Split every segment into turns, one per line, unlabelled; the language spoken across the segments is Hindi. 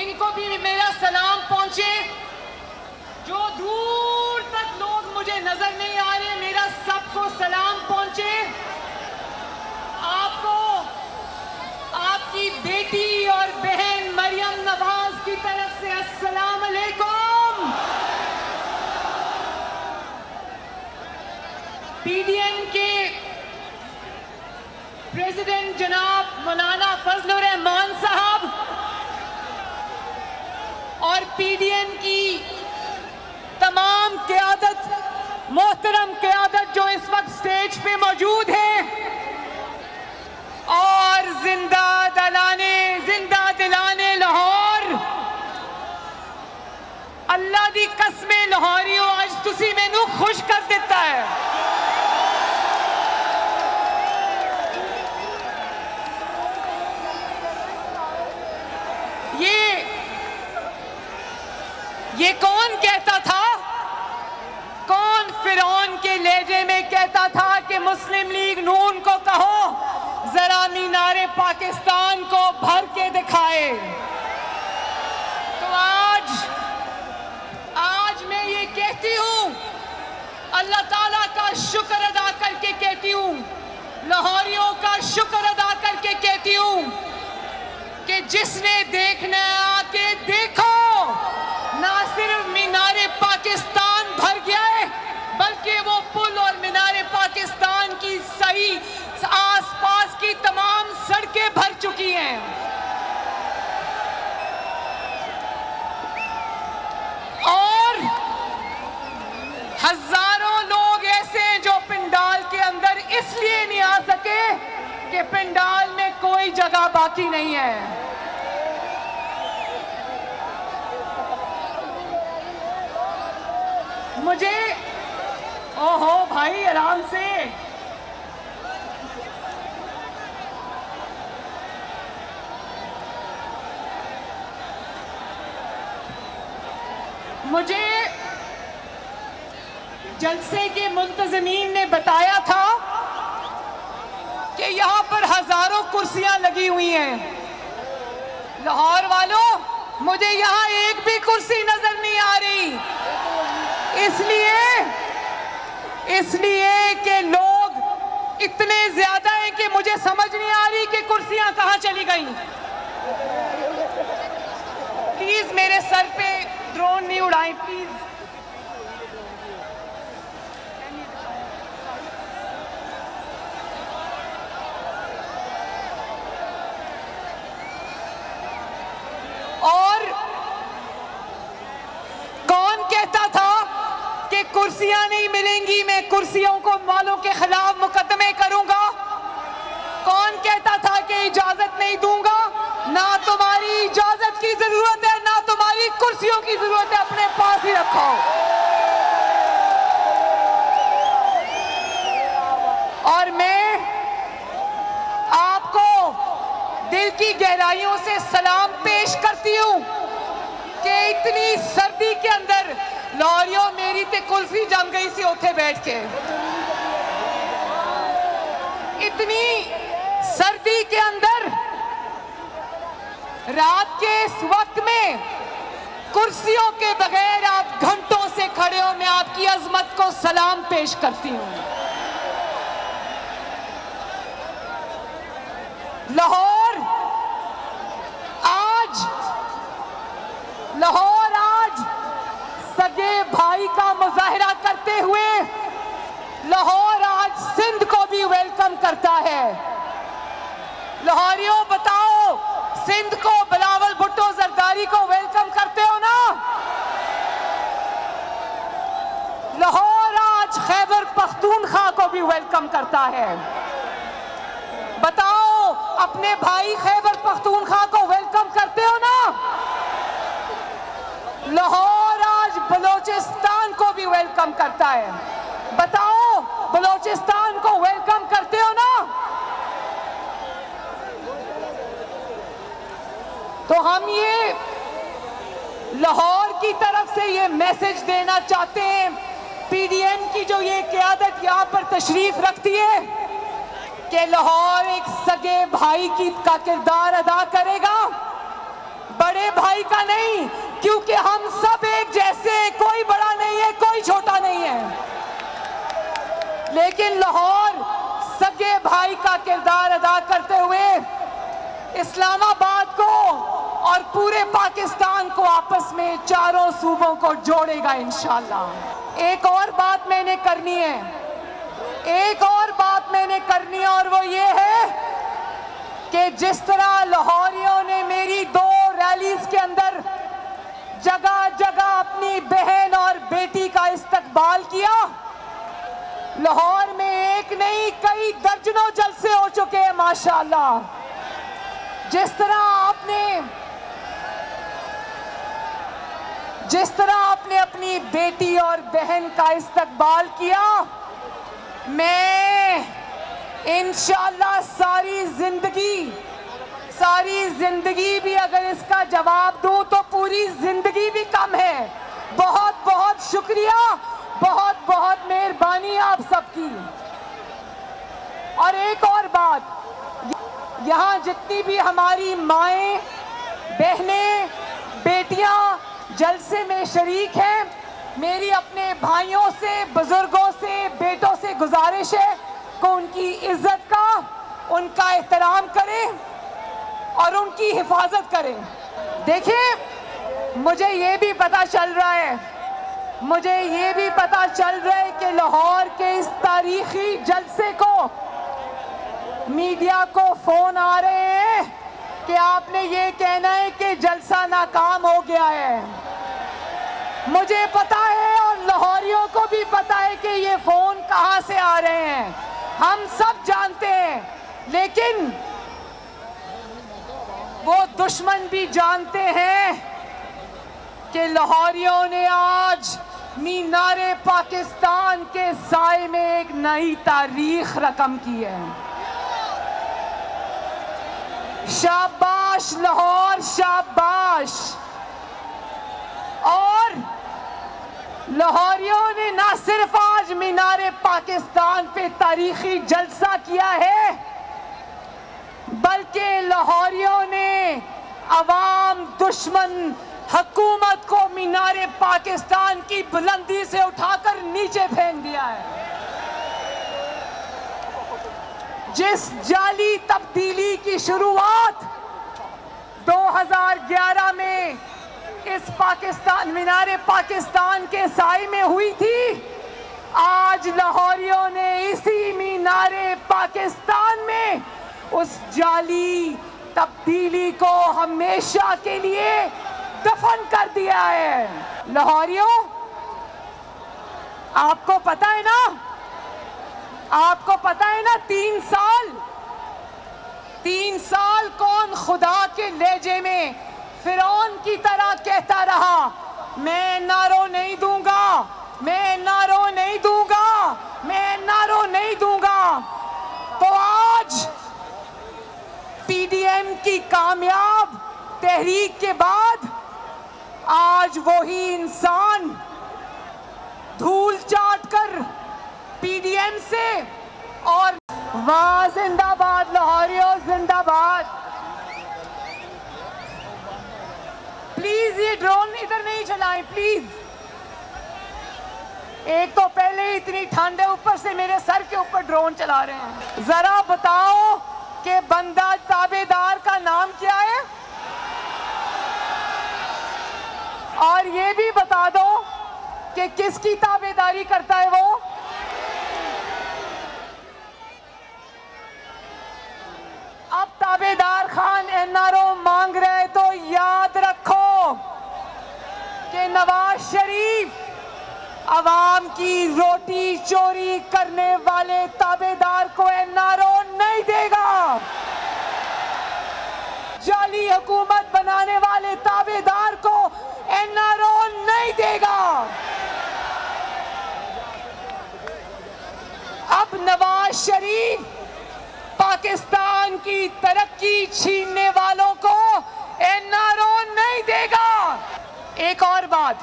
इनको भी मेरा सलाम पहुंचे। जो दूर तक लोग मुझे नजर नहीं आ रहे, मेरा सबको सलाम पहुंचे। आपको आपकी बेटी और बहन मरियम नवाज की तरफ से अस्सलाम अलैकुम। पीडीएम के प्रेसिडेंट जनाब मौलाना फजलुर रहमान साहब और पीडीएम की तमाम क़यादत, मोहतरम क़यादत जो इस वक्त स्टेज पे मौजूद है, और जिंदा दिलाने लाहौर, अल्लाह दी कसमें लाहौरियों आज तुसी मैनू खुश कर देता है। ये कौन कहता था, कौन फिरौन के लहजे में कहता था कि मुस्लिम लीग नून को कहो जरा मीनारे पाकिस्तान को भर के दिखाए। तो आज मैं ये कहती हूँ, अल्लाह ताला का शुक्र अदा करके कहती हूँ, लाहौरियों का शुक्र अदा करके कहती हूँ कि जिसने देखना है आके देखो। ना सिर्फ मीनारे पाकिस्तान भर गया है, बल्कि वो पुल और मीनारे पाकिस्तान की सही आसपास की तमाम सड़कें भर चुकी हैं। और हजारों लोग ऐसे हैं जो पंडाल के अंदर इसलिए नहीं आ सके कि पंडाल में कोई जगह बाकी नहीं है। मुझे ओहो भाई आराम से, मुझे जलसे के मुंतज़मीन ने बताया था कि यहाँ पर हजारों कुर्सियां लगी हुई हैं। लाहौर वालों, मुझे यहाँ एक भी कुर्सी नजर नहीं आ रही, इसलिए कि लोग इतने ज्यादा हैं कि मुझे समझ नहीं आ रही कि कुर्सियां कहां चली गई। प्लीज मेरे सर पे ड्रोन नहीं उड़ाएं प्लीज। और कौन कहता था कि कुर्सियां नहीं मिलेंगी, मैं कुर्सियों को वालों के खिलाफ मुकदमे करूंगा? कौन कहता था कि इजाजत नहीं दूंगा? ना तुम्हारी इजाजत की जरूरत है, ना तुम्हारी कुर्सियों की जरूरत है, अपने पास ही रखो। और मैं आपको दिल की गहराइयों से सलाम पेश करती हूं कि इतनी सर्दी के अंदर लाहौरियों मेरी ते कुल्फी जम गई सी उठे बैठ के। इतनी सर्दी के अंदर रात के इस वक्त में कुर्सियों के बगैर आप घंटों से खड़े हो, मैं आपकी अजमत को सलाम पेश करती हूं। लाहौर आज सगे भाई का मुजाहिरा करते हुए लाहौर आज सिंध को भी वेलकम करता है। लाहौरियों बताओ, सिंध को बिलावल भुट्टो जरदारी को वेलकम करते हो ना? लाहौर आज खैबर पख्तूनख्वा को भी वेलकम करता है। बताओ, अपने भाई खैबर पख्तूनख्वा को वेलकम करते हो ना? लाहौर आज बलोचिस्तान को भी वेलकम करता है। बताओ, बलोचिस्तान को वेलकम करते हो ना? तो हम ये लाहौर की तरफ से ये मैसेज देना चाहते हैं, पीडीएम की जो ये क़यादत यहाँ पर तशरीफ रखती है कि लाहौर एक सगे भाई का किरदार अदा करेगा, बड़े भाई का नहीं, क्योंकि हम सब एक जैसे हैं, कोई बड़ा नहीं है, कोई छोटा नहीं है। लेकिन लाहौर सगे भाई का किरदार अदा करते हुए इस्लामाबाद को और पूरे पाकिस्तान को आपस में चारों सूबों को जोड़ेगा इंशाअल्लाह। एक और बात मैंने करनी है, एक और बात मैंने करनी है, और वो ये है कि जिस तरह लाहौरियों ने मेरी 2 रैलीज के अंदर जगह जगह अपनी बहन और बेटी का इस्तकबाल किया, लाहौर में एक नहीं कई दर्जनों जलसे हो चुके हैं माशाअल्लाह। जिस तरह आपने अपनी बेटी और बहन का इस्तकबाल किया, मैं इंशाअल्लाह सारी जिंदगी भी अगर इसका जवाब दूं तो पूरी जिंदगी भी कम है। बहुत बहुत शुक्रिया, बहुत बहुत मेहरबानी आप सबकी। और एक और बात, यहाँ जितनी भी हमारी माएं, बहनें, बेटियां जलसे में शरीक हैं, मेरी अपने भाइयों से, बुजुर्गों से, बेटों से गुजारिश है कि उनकी इज्जत का, उनका एहतराम करें और उनकी हिफाजत करें। देखिए, मुझे ये भी पता चल रहा है कि लाहौर के इस तारीखी जलसे को मीडिया को फोन आ रहे हैं कि आपने ये कहना है कि जलसा नाकाम हो गया है। मुझे पता है और लाहौरियों को भी पता है कि ये फोन कहां से आ रहे हैं, हम सब जानते हैं। लेकिन वो दुश्मन भी जानते हैं कि लाहौरियों ने आज मीनारे पाकिस्तान के साए में एक नई तारीख रकम की है। शाबाश लाहौर, शाबाश। और लाहौरियों ने ना सिर्फ आज मीनारे पाकिस्तान पे तारीखी जलसा किया है, बल्कि लाहौरियों ने अवाम दुश्मन हुकूमत को मीनारे पाकिस्तान की बुलंदी से उठाकर नीचे फेंक दिया है। जिस जाली तब्दीली की शुरुआत 2011 में इस पाकिस्तान, मीनारे पाकिस्तान के साए में हुई थी, आज लाहौरियों ने इसी मीनारे पाकिस्तान में उस जाली तब्दीली को हमेशा के लिए दफन कर दिया है। लाहौरियों, आपको पता है ना, 3 साल कौन खुदा के लहजे में फिरौन की तरह कहता रहा, मैं नारो नहीं दूंगा, मैं नारो नहीं दूंगा, मैं नारो नहीं दूंगा। तो आज पीडीएम की कामयाब तहरीक के बाद आज वही इंसान धूल चाट कर पीडीएम से, और वाह जिंदाबाद लाहौरियों, जिंदाबाद। प्लीज ये ड्रोन इधर नहीं चलाएं प्लीज। एक तो पहले ही इतनी ठंड है, ऊपर से मेरे सर के ऊपर ड्रोन चला रहे हैं। जरा बताओ कि बंदा ताबेदार का नाम क्या है, और ये भी बता दो कि किसकी ताबेदारी करता है वो। अब ताबेदार खान एनआरओ मांग रहे, तो याद रखो कि नवाज शरीफ अवाम की रोटी चोरी करने वाले ताबेदार को एनआरओ नहीं देगा। जाली हुकूमत बनाने वाले ताबेदार को एनआरओ नहीं देगा। अब नवाज शरीफ पाकिस्तान की तरक्की छीनने वालों को एनआरओ नहीं देगा। एक और बात,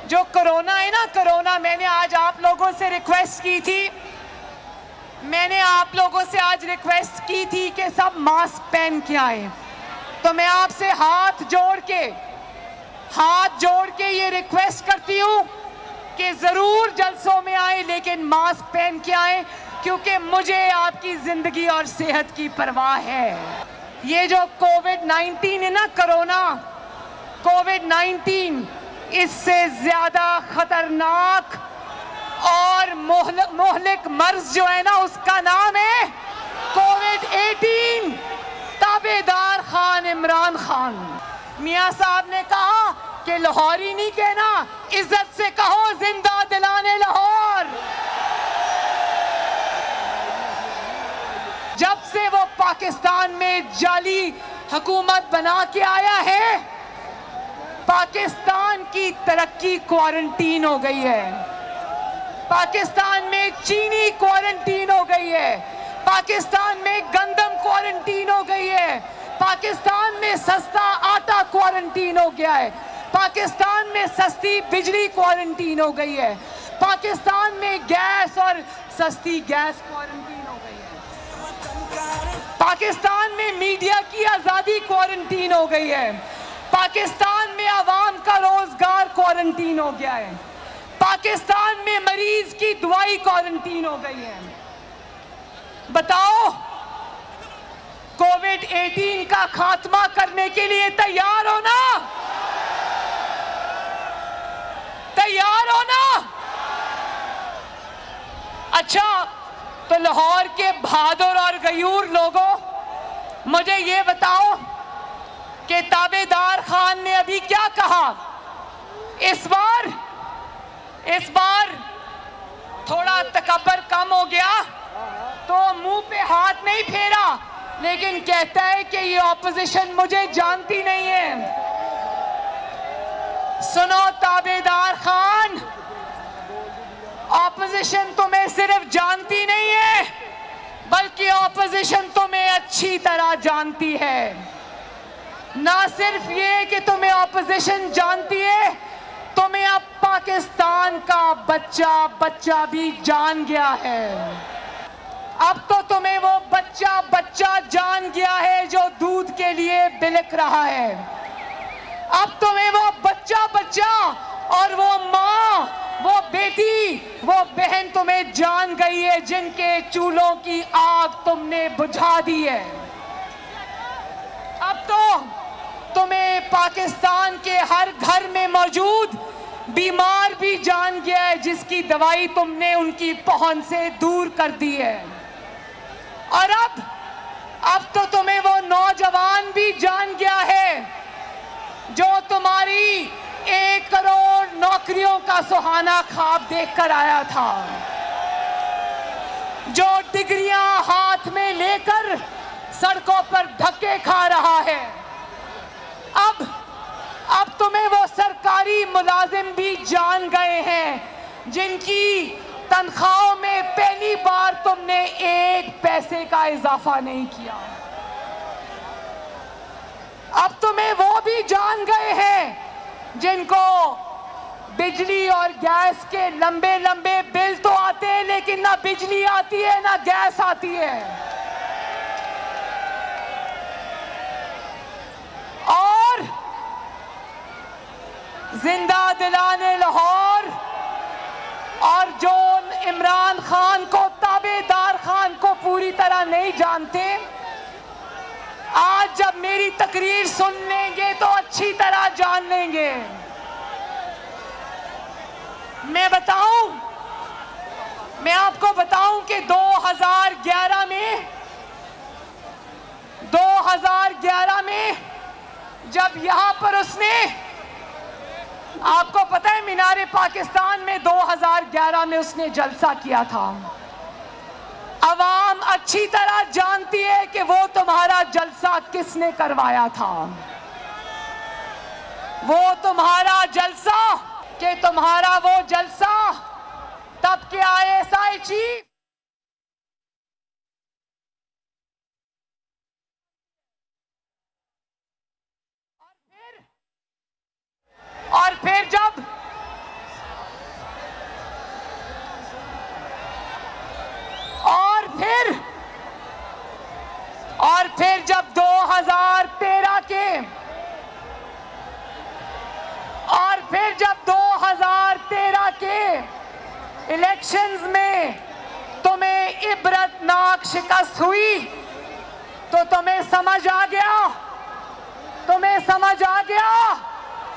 जो कोरोना है ना, कोरोना, मैंने आज आप लोगों से रिक्वेस्ट की थी, मैंने आप लोगों से आज रिक्वेस्ट की थी कि सब मास्क पहन के आए। तो मैं आपसे हाथ जोड़ के हाथ जोड़ के ये रिक्वेस्ट करती हूँ कि जरूर जलसों में आए, लेकिन मास्क पहन के आए, क्योंकि मुझे आपकी जिंदगी और सेहत की परवाह है। ये जो कोविड-19 है ना, कोरोना कोविड-19, इससे ज्यादा खतरनाक और मोहलिक मर्ज जो है ना, उसका नाम है कोविड-18। ताबेदार खान इमरान खान। मियां साहब ने कहा कि लाहौरी नहीं कहना, इज्जत से कहो जिंदा दिलाने लाहौर। जब से वो पाकिस्तान में जाली हुकूमत बना के आया है, पाकिस्तान की तरक्की क्वारंटीन हो गई है। पाकिस्तान में चीनी क्वारंटीन हो गई है, पाकिस्तान में गंदम क्वारंटीन हो गई है, पाकिस्तान में सस्ता आटा क्वारंटीन हो गया है, पाकिस्तान में सस्ती बिजली क्वारंटीन हो गई है, पाकिस्तान में गैस और सस्ती गैस क्वारंटीन हो गई है, पाकिस्तान में मीडिया की आज़ादी क्वारंटीन हो गई है, पाकिस्तान में आवाम का रोजगार क्वारंटीन हो गया है, पाकिस्तान में मरीज की दवाई क्वारंटीन हो गई है। बताओ, कोविड-18 का खात्मा करने के लिए तैयार हो ना? तैयार हो ना? अच्छा, तो लाहौर के बहादुर और गयूर लोगों, मुझे ये बताओ कि ताबेदार खान ने अभी क्या कहा? इस बार थोड़ा तकब्बर कम हो गया, तो मुंह पे हाथ नहीं फेरा, लेकिन कहता है कि ये ऑपोजिशन मुझे जानती नहीं है। सुनो ताबेदार खान, ऑपोजिशन तुम्हें सिर्फ जानती नहीं है, बल्कि ऑपोजिशन तुम्हें अच्छी तरह जानती है। ना सिर्फ ये कि तुम्हें ऑपोजिशन जानती है, तुम्हें अब पाकिस्तान का बच्चा भी जान गया है। अब तो तुम्हें वो बच्चा जान गया है जो दूध के लिए बिलक रहा है। अब तुम्हें वो बच्चा और वो माँ, वो बेटी, वो बहन तुम्हें जान गई है, जिनके चूल्हों की आग तुमने बुझा दी है। अब तो तुम्हें पाकिस्तान के हर घर में मौजूद बीमार भी जान गया है, जिसकी दवाई तुमने उनकी पहुंच से दूर कर दी है। और अब तो तुम्हें वो नौजवान भी जान गया है जो तुम्हारी 1 करोड़ नौकरियों का सुहाना ख्वाब देखकर आया था, जो डिग्रियां हाथ में लेकर सड़कों पर धक्के खा रहा है। अब तुम्हें वो सरकारी मुलाजिम भी जान गए हैं, जिनकी तनख्वाहों में पहली बार तुमने 1 पैसे का इजाफा नहीं किया। अब तुम्हें वो भी जान गए हैं जिनको बिजली और गैस के लंबे लंबे बिल तो आते हैं, लेकिन ना बिजली आती है ना गैस आती है। और जिंदा दिलाने लाहौर और जो इमरान खान को, ताबेदार खान को पूरी तरह नहीं जानते, आज जब मेरी तकरीर सुन लेंगे तो अच्छी तरह जान लेंगे। मैं आपको बताऊं कि 2011 में जब यहां पर उसने, आपको पता है मीनारे पाकिस्तान में 2011 में उसने जलसा किया था। अवाम अच्छी तरह जानती है कि वो तुम्हारा जलसा किसने करवाया था। वो तुम्हारा जलसा तब के ISI चीफ और फिर जब 2013 के जब 2013 के इलेक्शंस में तुम्हें इबरतनाक शिकस्त हुई तो तुम्हें समझ आ गया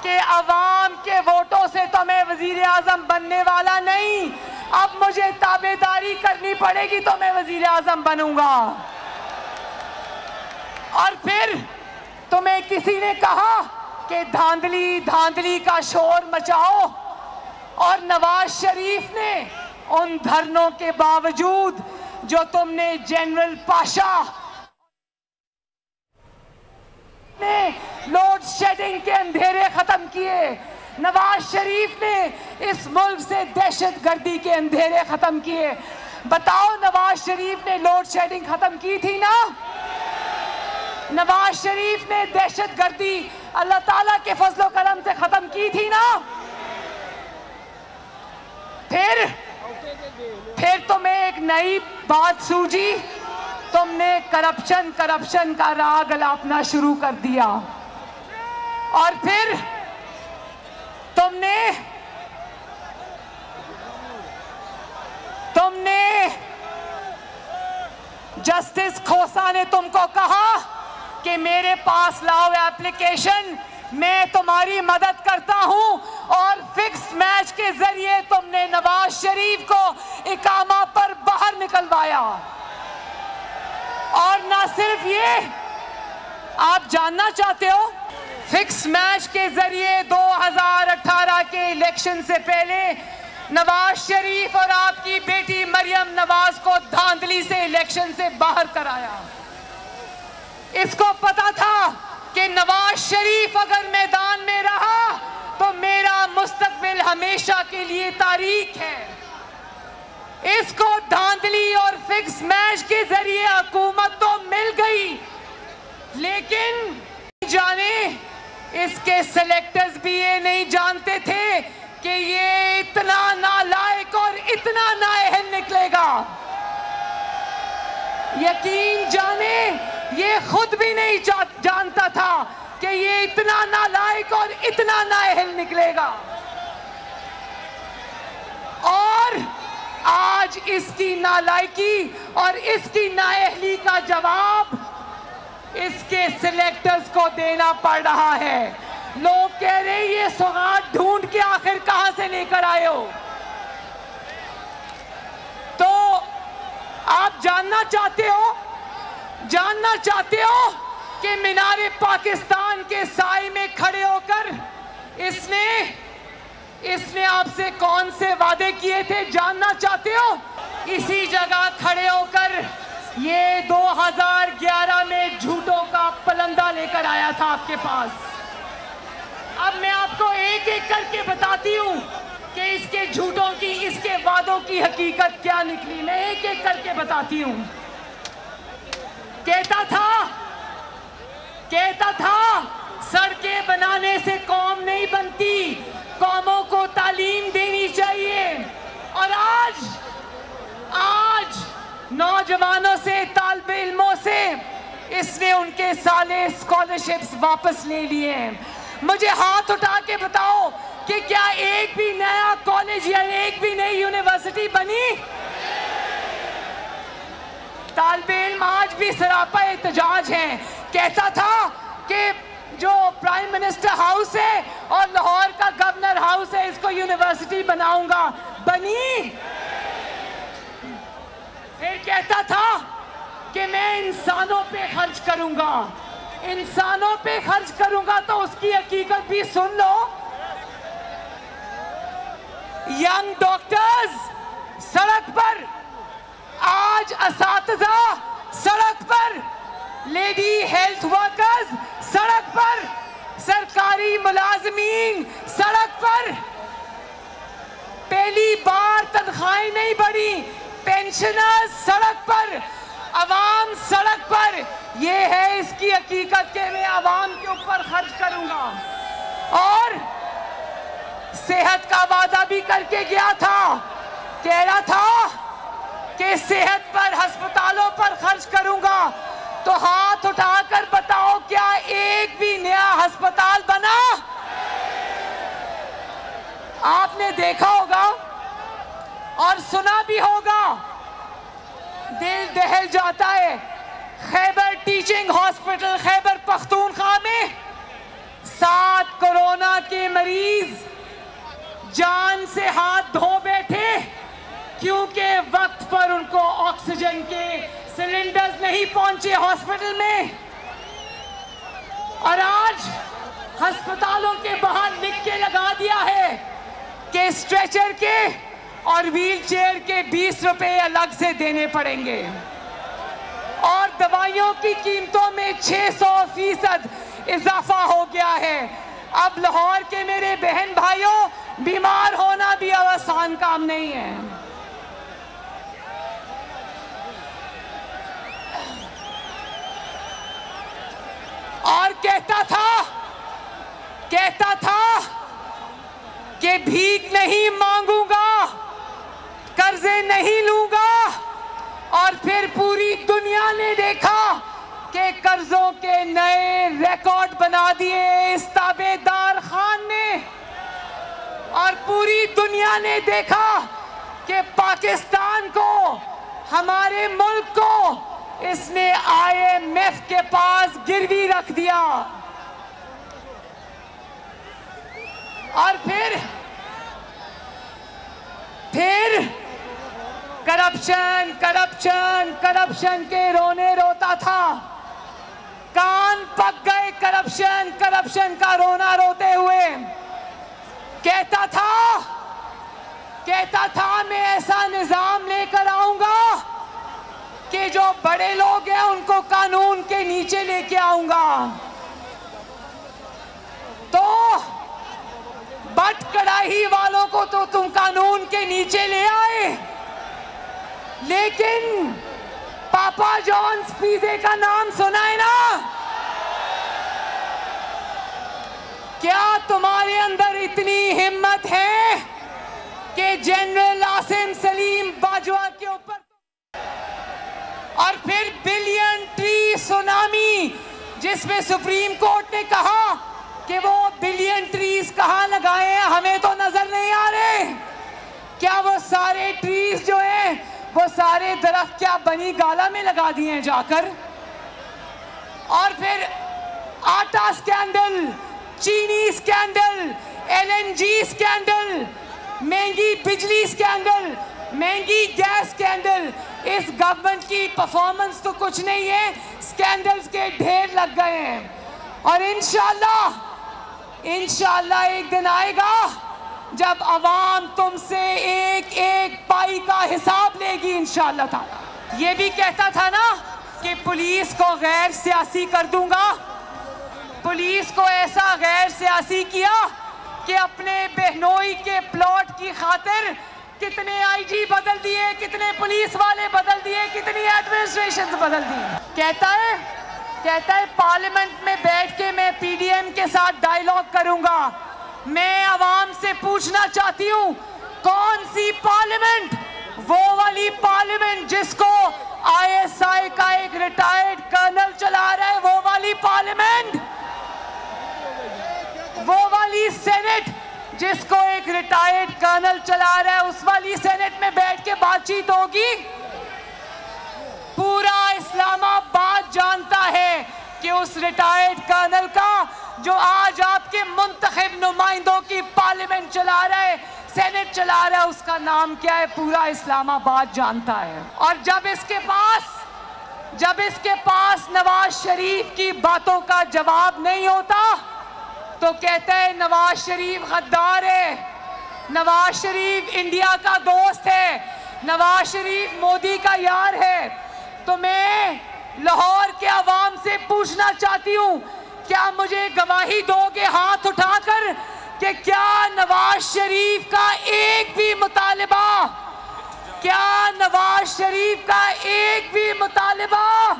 कि अवाम के वोटों से तो मैं वजीर आजम बनने वाला नहीं, अब मुझे ताबेदारी करनी पड़ेगी तो मैं वजीर आजम बनूंगा। और फिर तुम्हें किसी ने कहा कि धांधली धांधली का शोर मचाओ, और नवाज शरीफ ने उन धरनों के बावजूद जो तुमने जनरल पाशा ने लोड शेडिंग के अंधेरे खत्म किए, नवाज शरीफ ने इस मुल्क से दहशतगर्दी के अंधेरे खत्म किए। बताओ, नवाज शरीफ ने लोड शेडिंग खत्म की थी ना? नवाज शरीफ ने दहशतगर्दी अल्लाह ताला के फजलो करम से खत्म की थी ना? फिर तुम्हें एक नई बात सूझी, तुमने करप्शन का राग अलापना शुरू कर दिया, और फिर तुमने जस्टिस खोसा ने तुमको कहा कि मेरे पास लाओ एप्लीकेशन, मैं तुम्हारी मदद करता हूं, और फिक्स्ड मैच के जरिए तुमने नवाज शरीफ को इकामा पर बाहर निकलवाया। और ना सिर्फ ये, आप जानना चाहते हो, फिक्स मैच के जरिए 2018 के इलेक्शन से पहले नवाज शरीफ और आपकी बेटी मरियम नवाज को धांधली से इलेक्शन से बाहर कराया। इसको पता था कि नवाज शरीफ अगर मैदान में रहा तो मेरा मुस्तकबिल हमेशा के लिए तारीख है। इसको धांधली और फिक्स मैच के जरिए हुकूमत तो मिल गई, लेकिन जाने इसके सेलेक्टर्स भी ये नहीं जानते थे कि ये इतना नालायक और इतना नाअहल निकलेगा। यकीन जाने ये खुद भी नहीं जानता था कि ये इतना नालायक और इतना नाअहल निकलेगा। और आज इसकी नालायकी और इसकी नाअहली का जवाब इसके सिलेक्टर्स को देना पड़ रहा है। लोग कह रहे हैं ये सौगात ढूंढ के आखिर कहां से लेकर आए हो। तो आप जानना चाहते हो कि मीनारे पाकिस्तान के साए में खड़े होकर इसने आपसे कौन से वादे किए थे? जानना चाहते हो? इसी जगह खड़े होकर ये 2011 में झूठों का पलंदा लेकर आया था आपके पास। अब मैं आपको एक एक करके बताती हूँ कि इसके झूठों की, इसके वादों की हकीकत क्या निकली। मैं एक एक करके बताती हूँ। कहता था सड़कें बनाने से कौम नहीं बनती, कौमों को तालीम देनी चाहिए। और आज नौजवानों से, तालिबे इल्मों से इसने उनके साले स्कॉलरशिप्स वापस ले लिए। मुझे हाथ उठा के बताओ कि क्या एक भी नया कॉलेज या एक भी नई यूनिवर्सिटी बनी? तालिबे इल्म आज भी सरापा एहतजाज हैं। कहता था कि जो प्राइम मिनिस्टर हाउस है और लाहौर का गवर्नर हाउस है, इसको यूनिवर्सिटी बनाऊंगा, बनी? फिर कहता था कि मैं इंसानों पे खर्च करूंगा, तो उसकी हकीकत भी सुन लो। यंग डॉक्टर्स सड़क पर, आज असातिज़ा सड़क पर, लेडी हेल्थ वर्कर्स सड़क पर, सरकारी मुलाजमीन सड़क पर। पहली बार तनख्वाहें नहीं बढ़ी, पेंशनर्स सड़क पर, अवाम सड़क पर। ये है इसकी हकीकत कि मैं अवाम के ऊपर खर्च करूंगा। और सेहत का वादा भी करके गया था, कह रहा था कि सेहत पर, अस्पतालों पर खर्च करूंगा। तो हाथ उठाकर बताओ, क्या एक भी नया अस्पताल बना? और सुना भी होगा, दिल दहल जाता है। खैबर टीचिंग हॉस्पिटल खैबर पख्तूनख्वा में 7 कोरोना के मरीज जान से हाथ धो बैठे क्योंकि वक्त पर उनको ऑक्सीजन के सिलेंडर्स नहीं पहुंचे हॉस्पिटल में। और आज अस्पतालों के बाहर लिख के लगा दिया है कि स्ट्रेचर के और व्हील चेयर के 20 रुपए अलग से देने पड़ेंगे और दवाइयों की कीमतों में 600% इजाफा हो गया है। अब लाहौर के मेरे बहन भाइयों, बीमार होना भी आसान काम नहीं है। और कहता था कि भीख नहीं मांगूंगा, कर्जे नहीं लूंगा। और फिर पूरी दुनिया ने देखा कि कर्जों के नए रिकॉर्ड बना दिए इस ताबेदार खान ने। और पूरी दुनिया ने देखा कि पाकिस्तान को, हमारे मुल्क को इसने IMF के पास गिरवी रख दिया। और फिर करप्शन के रोने रोता था। कान पक गए करप्शन का रोना रोते हुए। कहता था मैं ऐसा निजाम लेकर आऊंगा कि जो बड़े लोग हैं उनको कानून के नीचे लेके आऊंगा। तो बट कड़ाही वालों को तो तुम कानून के नीचे ले आए, लेकिन पापा जॉन्स पिज़्ज़ा का नाम सुना है ना? क्या तुम्हारे अंदर इतनी हिम्मत है कि जनरल आसिम सलीम बाजवा के ऊपर? और फिर बिलियन ट्री सुनामी, जिसमें सुप्रीम कोर्ट ने कहा कि वो बिलियन ट्रीज कहां लगाए हैं, हमें तो नजर नहीं आ रहे। क्या वो सारे ट्रीज जो हैं, वो सारे दरख्त क्या बनी गाला में लगा दिए हैं जाकर? और फिर आटा स्कैंडल, चीनी स्कैंडल, LNG स्कैंडल, महंगी बिजली स्कैंडल, महंगी गैस स्कैंडल। इस गवर्नमेंट की परफॉर्मेंस तो कुछ नहीं है, स्कैंडल्स के ढेर लग गए हैं। और इंशाल्लाह एक दिन आएगा जब अवाम तुमसे एक एक पाई का हिसाब लेगी इंशाल्लाह ताला। ये भी कहता था ना कि पुलिस को गैर सियासी कर दूंगा। पुलिस को ऐसा गैर सियासी किया कि अपने बहनोई के प्लॉट की खातिर कितने IG बदल दिए, कितने पुलिस वाले बदल दिए, कितनी एडमिनिस्ट्रेशन बदल दी। कहता है पार्लियामेंट में बैठ के मैं PDM के साथ डायलॉग करूंगा। मैं आवाम से पूछना चाहती हूं, कौन सी पार्लियामेंट? वो वाली पार्लियामेंट जिसको ISI का एक रिटायर्ड कर्नल चला रहा है, वो वाली पार्लियामेंट? वो वाली सेनेट जिसको एक रिटायर्ड कर्नल चला रहा है, उस वाली सेनेट में बैठ के बातचीत होगी? पूरा इस्लामाबाद जानता है कि उस रिटायर्ड कर्नल का, जो आज आपके मुंतखब नुमाइंदों की पार्लियामेंट चला रहा है, सेनेट चला रहा है, उसका नाम क्या है? पूरा इस्लामाबाद जानता है। और जब इसके पास नवाज शरीफ की बातों का जवाब नहीं होता तो कहता है नवाज शरीफ गद्दार है, नवाज शरीफ इंडिया का दोस्त है, नवाज शरीफ मोदी का यार है। तो मैं लाहौर के अवाम से पूछना चाहती हूँ, क्या मुझे गवाही दोगे हाथ उठाकर कि क्या नवाज शरीफ का एक भी मुतालिबा, क्या नवाज शरीफ का एक भी मुतालिबा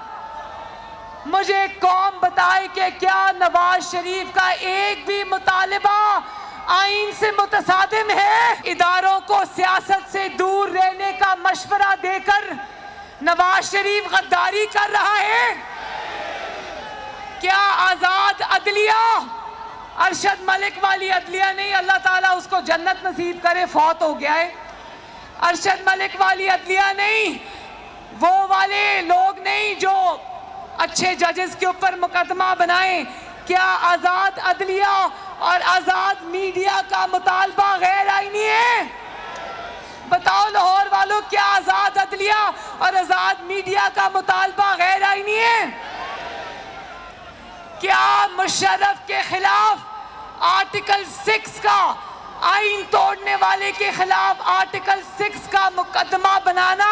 मुझे कौम बताए कि क्या नवाज शरीफ का एक भी मुतालिबा आईन से मुतसादिम है? इदारों को सियासत से दूर रहने का मशवरा देकर नवाज शरीफ गद्दारी कर रहा है। क्या आजाद अदलिया, अरशद मलिक वाली अदलिया नहीं, अल्लाह ताला उसको जन्नत नसीब करे, फौत हो गया है। अरशद मलिक वाली अदलिया नहीं, वो वाले लोग नहीं जो अच्छे जजेस के ऊपर मुकदमा बनाएं। क्या आज़ाद अदलिया और आज़ाद मीडिया का मुतालबा गैर आईनी है? बताओ लाहौर वालों, क्या आज़ाद अदलिया और आज़ाद मीडिया का मुतालबा गैर आईनी है? क्या मुशर्रफ के खिलाफ आर्टिकल 6 का, आइन तोड़ने वाले के खिलाफ आर्टिकल 6 का मुकदमा बनाना,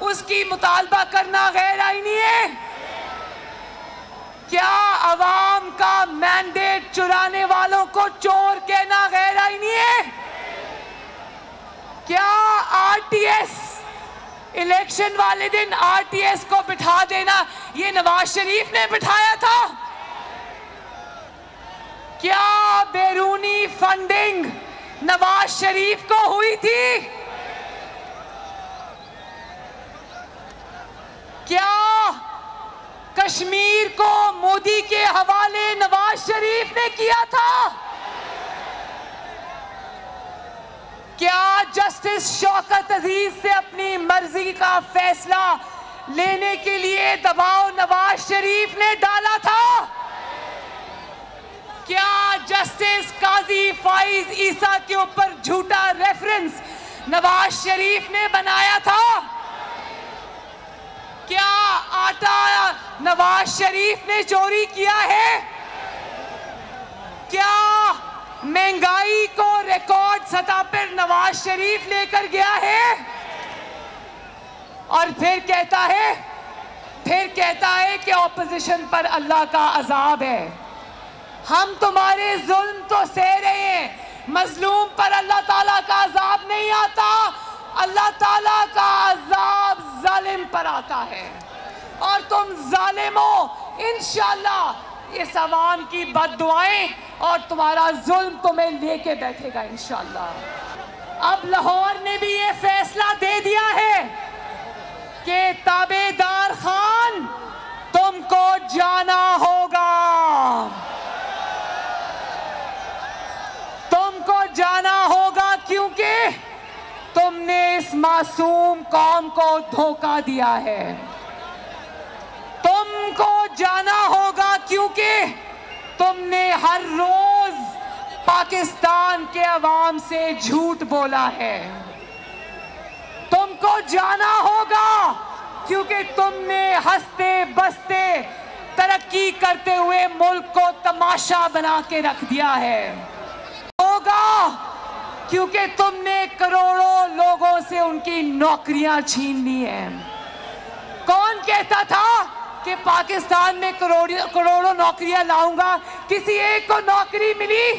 उसकी मुतालबा करना गैर आईनी है? क्या अवाम का मैंडेट चुराने वालों को चोर कहना गैर आईनी है? क्या आरटीएस इलेक्शन वाले दिन आरटीएस को बिठा देना ये नवाज शरीफ ने बिठाया था? क्या बैरूनी फंडिंग नवाज शरीफ को हुई थी? क्या कश्मीर को मोदी के हवाले नवाज शरीफ ने किया था? क्या जस्टिस शौकत अजीज से अपनी मर्जी का फैसला लेने के लिए दबाव नवाज शरीफ ने डाला था? क्या जस्टिस काजी फाइज ईसा के ऊपर झूठा रेफरेंस नवाज शरीफ ने बनाया था? क्या आटा नवाज शरीफ ने चोरी किया है? क्या महंगाई को रिकॉर्ड सतह पर नवाज शरीफ लेकर गया है? और फिर कहता है कि ऑपोजिशन पर अल्लाह का अजाब है। हम तुम्हारे जुल्म तो सह रहे हैं, मजलूम पर अल्लाह ताला का अजाब नहीं आता, अल्लाह ताला का अजाब जालिम पर आता है। और तुम जालिमों, इंशाअल्लाह इस अवाम की बद्दुआएं और तुम्हारा जुल्म तुम्हें लेके बैठेगा इंशाअल्लाह। अब लाहौर ने भी ये फैसला दे दिया है कि ताबेदार खान तुमको जाना होगा, तुमको जाना होगा, क्योंकि तुमने इस मासूम कौम को धोखा दिया है। तुमको जाना होगा क्योंकि तुमने हर रोज पाकिस्तान के अवाम से झूठ बोला है। तुमको जाना होगा क्योंकि तुमने हंसते बसते तरक्की करते हुए मुल्क को तमाशा बना के रख दिया है। होगा क्योंकि तुमने करोड़ों लोगों से उनकी नौकरियां छीन ली हैं। कौन कहता था कि पाकिस्तान में करोड़ों नौकरियां लाऊंगा? किसी एक को नौकरी मिली?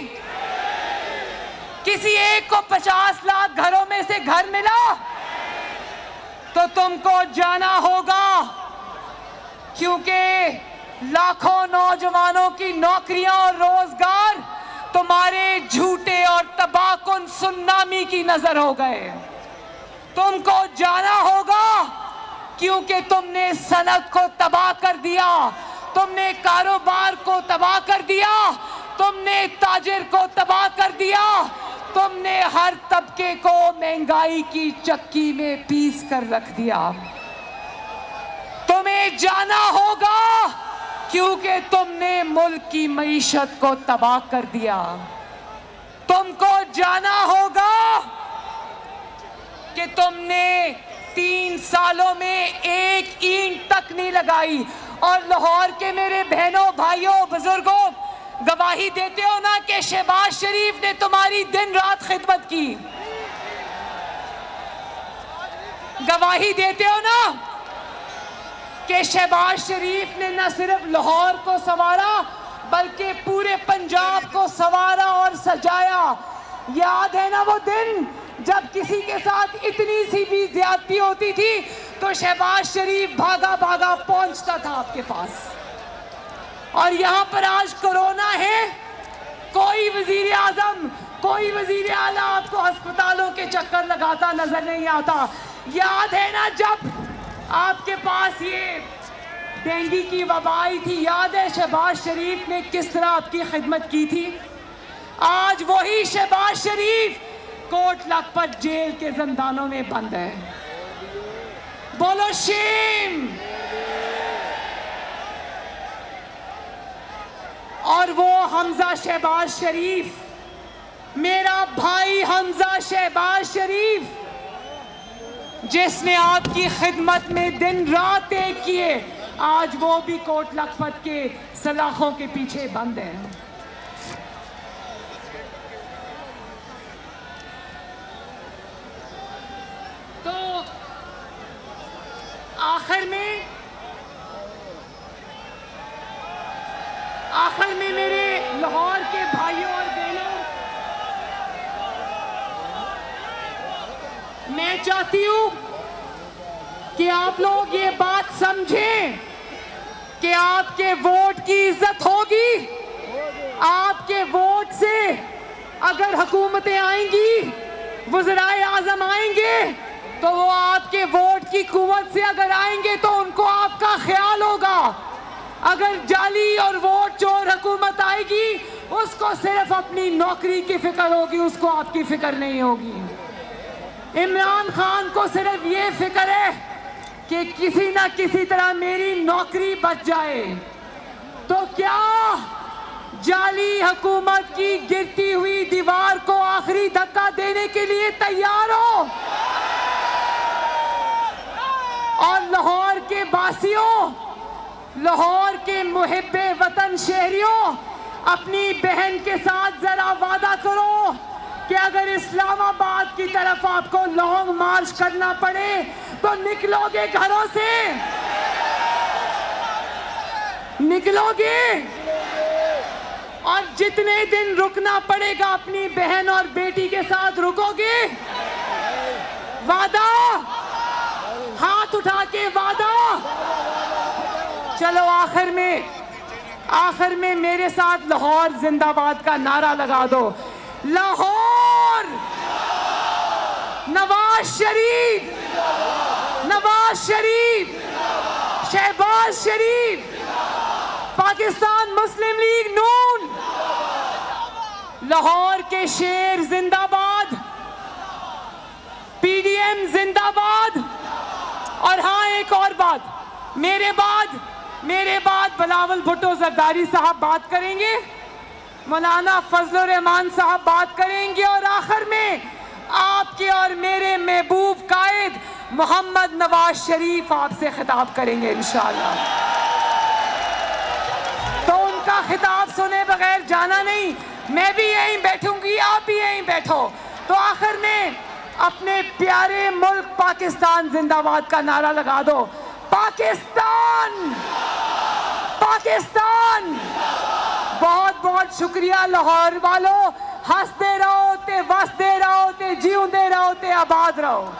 किसी एक को 50 लाख घरों में से घर मिला? तो तुमको जाना होगा क्योंकि लाखों नौजवानों की नौकरियां और रोजगार तुम्हारे झूठे और तबाहकुन सुनामी की नजर हो गए। तुमको जाना होगा क्योंकि तुमने सनत को तबाह कर दिया, तुमने कारोबार को तबाह कर दिया, तुमने ताजिर को तबाह कर दिया, तुमने हर तबके को महंगाई की चक्की में पीस कर रख दिया। तुम्हें जाना होगा क्योंकि तुमने मुल्क की मईशत को तबाह कर दिया। तुमको जाना होगा कि तुमने 3 सालों में एक ईंट तक नहीं लगाई। और लाहौर के मेरे बहनों भाइयों बुजुर्गों, गवाही देते हो ना कि शहबाज शरीफ ने तुम्हारी दिन रात खिदमत की? गवाही देते हो ना कि शहबाज शरीफ ने न सिर्फ लाहौर को संवारा बल्कि पूरे पंजाब को संवारा और सजाया। याद है ना वो दिन जब किसी के साथ इतनी सी भी ज्यादती होती थी तो शहबाज शरीफ भागा भागा पहुंचता था आपके पास। और यहाँ पर आज कोरोना है, कोई वजीर आजम, कोई वजीर आला आपको अस्पतालों के चक्कर लगाता नजर नहीं आता। याद है ना जब आपके पास ये डेंगू की वबा आई थी? याद है शहबाज शरीफ ने किस तरह आपकी खिदमत की थी? आज वही शहबाज शरीफ कोट लखपत जेल के जिंदानों में बंद है। बोलो शेम। और वो हमजा शहबाज शरीफ, मेरा भाई हमजा शहबाज शरीफ, जिसने आपकी खिदमत में दिन रात एक किए, आज वो भी कोट लखपत के सलाखों के पीछे बंद है। तो आखिर में मेरे लाहौर के भाइयों और बहनों, मैं चाहती हूं कि आप लोग ये बात समझें कि आपके वोट की इज्जत होगी। आपके वोट से अगर हुकूमतें आएंगी, वज़राए आज़म आएंगे, तो वो आपके वोट की कुव्वत से अगर आएंगे तो उनको आपका ख्याल होगा। अगर जाली और वोट चोर हुकूमत आएगी, उसको सिर्फ अपनी नौकरी की फिक्र होगी, उसको आपकी फिक्र नहीं होगी। इमरान खान को सिर्फ ये फिक्र है कि किसी ना किसी तरह मेरी नौकरी बच जाए। तो क्या जाली हुकूमत की गिरती हुई दीवार को आखिरी धक्का देने के लिए तैयार हो? और लाहौर के वासियों, लाहौर के मुहिब्बे वतन शहरियों, अपनी बहन के साथ जरा वादा करो कि अगर इस्लामाबाद की तरफ आपको लॉन्ग मार्च करना पड़े तो निकलोगे, घरों से निकलोगे। और जितने दिन रुकना पड़ेगा अपनी बहन और बेटी के साथ रुकोगे। वादा, हाथ उठा के वादा। चलो आखिर में मेरे साथ लाहौर जिंदाबाद का नारा लगा दो। लाहौर, नवाज शरीफ, नवाज शरीफ, शहबाज शरीफ, पाकिस्तान मुस्लिम लीग नून, लाहौर के शेर जिंदाबाद, पीडीएम जिंदाबाद। और हाँ, एक और बात, मेरे बाद बिलावल भुट्टो जरदारी साहब बात करेंगे, मौलाना फजलुर रहमान साहब बात करेंगे, और आखिर में आपके और मेरे महबूब कायद मोहम्मद नवाज शरीफ आपसे खिताब करेंगे इंशाअल्लाह। तो उनका खिताब सुने बगैर जाना नहीं। मैं भी यहीं बैठूंगी, आप भी यहीं बैठो। तो आखिर में अपने प्यारे मुल्क पाकिस्तान जिंदाबाद का नारा लगा दो। पाकिस्तान, पाकिस्तान। बहुत बहुत शुक्रिया लाहौर वालों। हंसते रहो ते, वसते रहो ते, जीउंदे रहो ते, आबाद रहो।